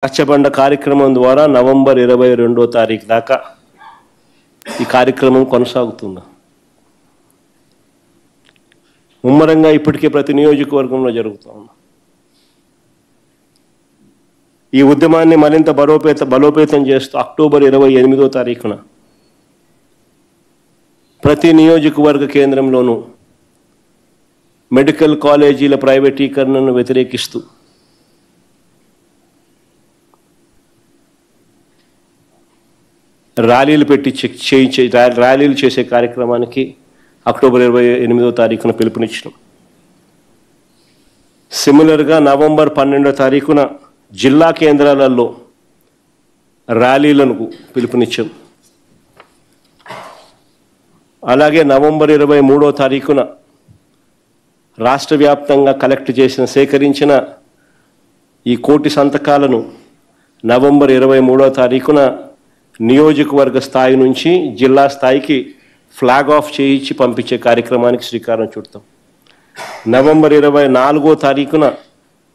రచ్చబండ కార్యక్రమం ద్వారా నవంబర్ 22వ తారీఖు దాకా ఈ కార్యక్రమం కొనసాగుతుంది. ముమ్మరంగా ఇప్పటికే ప్రతి నియోజకవర్గంలో జరుగుతుంది. ఈ ఉద్యమాన్ని మరింత బలోపేతం చేస్తూ అక్టోబర్ 28వ తారీఖున ప్రతి నియోజకవర్గ కేంద్రంలోనూ మెడికల్ కాలేజీల ప్రైవేటీకరణను వ్యతిరేకిస్తూ ర్యాలీలు చేసే కార్యక్రమానికి అక్టోబర్ 28వ తారీఖున పిలుపునిచ్చినాం. సిమిలర్గా నవంబర్ 12వ తారీఖున జిల్లా కేంద్రాలలో ర్యాలీలను పిలుపునిచ్చాం. అలాగే నవంబర్ 23వ తారీఖున రాష్ట్ర వ్యాప్తంగా సేకరించిన ఈ 1 కోటి సంతకాలను నవంబర్ 23వ తారీఖున నియోజకవర్గ స్థాయి నుంచి జిల్లా స్థాయికి ఫ్లాగ్ ఆఫ్ చేయించి పంపించే కార్యక్రమానికి శ్రీకారం చుడతాం. నవంబర్ 24వ తారీఖున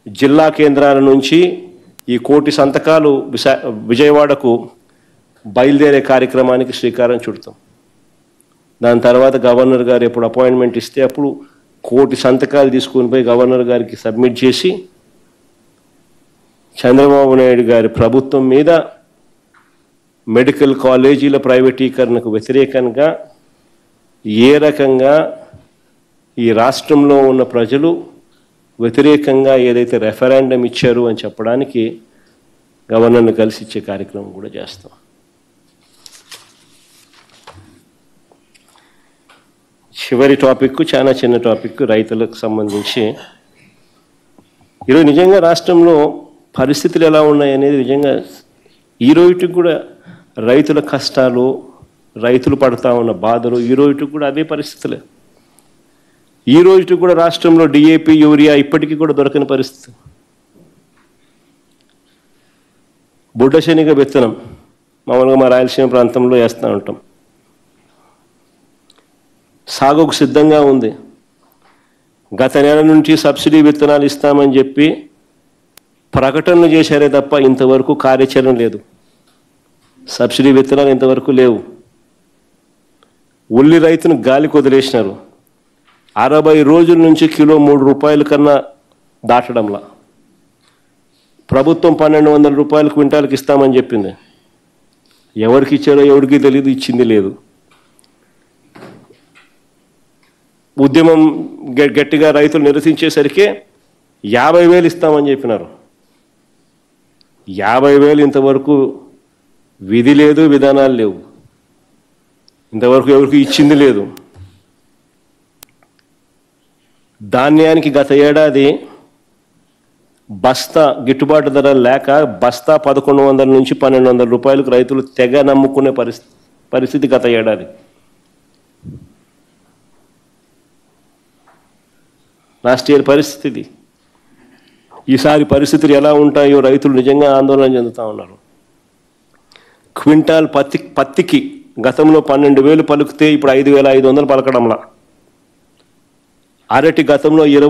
జిల్లా కేంద్రాల నుంచి ఈ 1 కోటి సంతకాలు విజయవాడకు బయలుదేరే కార్యక్రమానికి శ్రీకారం చుడతాం. దాని తర్వాత గవర్నర్ గారు ఎప్పుడు అపాయింట్మెంట్ ఇస్తే అప్పుడు 1 కోటి సంతకాలు తీసుకొని పోయి గవర్నర్ గారికి సబ్మిట్ చేసి చంద్రబాబు నాయుడు గారి ప్రభుత్వం మీద మెడికల్ కాలేజీల ప్రైవేటీకరణకు వ్యతిరేకంగా ఏ రకంగా ఈ రాష్ట్రంలో ఉన్న ప్రజలు వ్యతిరేకంగా ఏదైతే రెఫరెండం ఇచ్చారు అని చెప్పడానికి గవర్నర్ని కలిసి ఇచ్చే కార్యక్రమం కూడా చేస్తాం. చివరి టాపిక్ చాలా చిన్న టాపిక్, రైతులకు సంబంధించి. ఈరోజు నిజంగా రాష్ట్రంలో పరిస్థితులు ఎలా ఉన్నాయనేది నిజంగా ఈ రోజుకి కూడా రైతుల కష్టాలు, రైతులు పడుతూ ఉన్న బాధలు ఈ రోజుకి కూడా అదే పరిస్థితులే. ఈ రోజుకి కూడా రాష్ట్రంలో డిఏపి, యూరియా ఇప్పటికీ కూడా దొరకని పరిస్థితి. బుడ్డశనిగ విత్తనం మామూలుగా మా రాయలసీమ ప్రాంతంలో వేస్తూ ఉంటాం. సాగుకు సిద్ధంగా ఉంది. గత నెల నుంచి సబ్సిడీ విత్తనాలు ఇస్తామని చెప్పి ప్రకటనలు చేశారే తప్ప ఇంతవరకు కార్యాచరణ లేదు. సబ్సిడీ విత్తనాలు ఇంతవరకు లేవు. ఉల్లి రైతును గాలికి వదిలేసినారు. 60 రోజుల నుంచి కిలో 3 రూపాయల కన్నా దాటడంలా. ప్రభుత్వం 1200 రూపాయలు క్వింటాల్కి ఇస్తామని చెప్పింది. ఎవరికి ఇచ్చారో ఎవరికి తెలియదు, ఇచ్చింది లేదు. ఉద్యమం గట్టిగా రైతులు నిరసించేసరికి 50,000 ఇస్తామని చెప్పినారు. 50,000 ఇంతవరకు విధి లేదు, విధానాలు లేవు. ఇంతవరకు ఎవరికి ఇచ్చింది లేదు. ధాన్యానికి గత ఏడాది బస్తా గిట్టుబాటు ధర లేక బస్తా 1100 నుంచి 1200 రూపాయలకు రైతులు తెగ నమ్ముకునే పరిస్థితి గత ఏడాది. లాస్ట్ ఇయర్ పరిస్థితి. ఈసారి పరిస్థితులు ఎలా ఉంటాయో రైతులు నిజంగా ఆందోళన చెందుతూ ఉన్నారు. క్వింటాల్ పత్తికి గతంలో 12,000 పలికితే ఇప్పుడు 5,500 పలకడంలా. అరటి గతంలో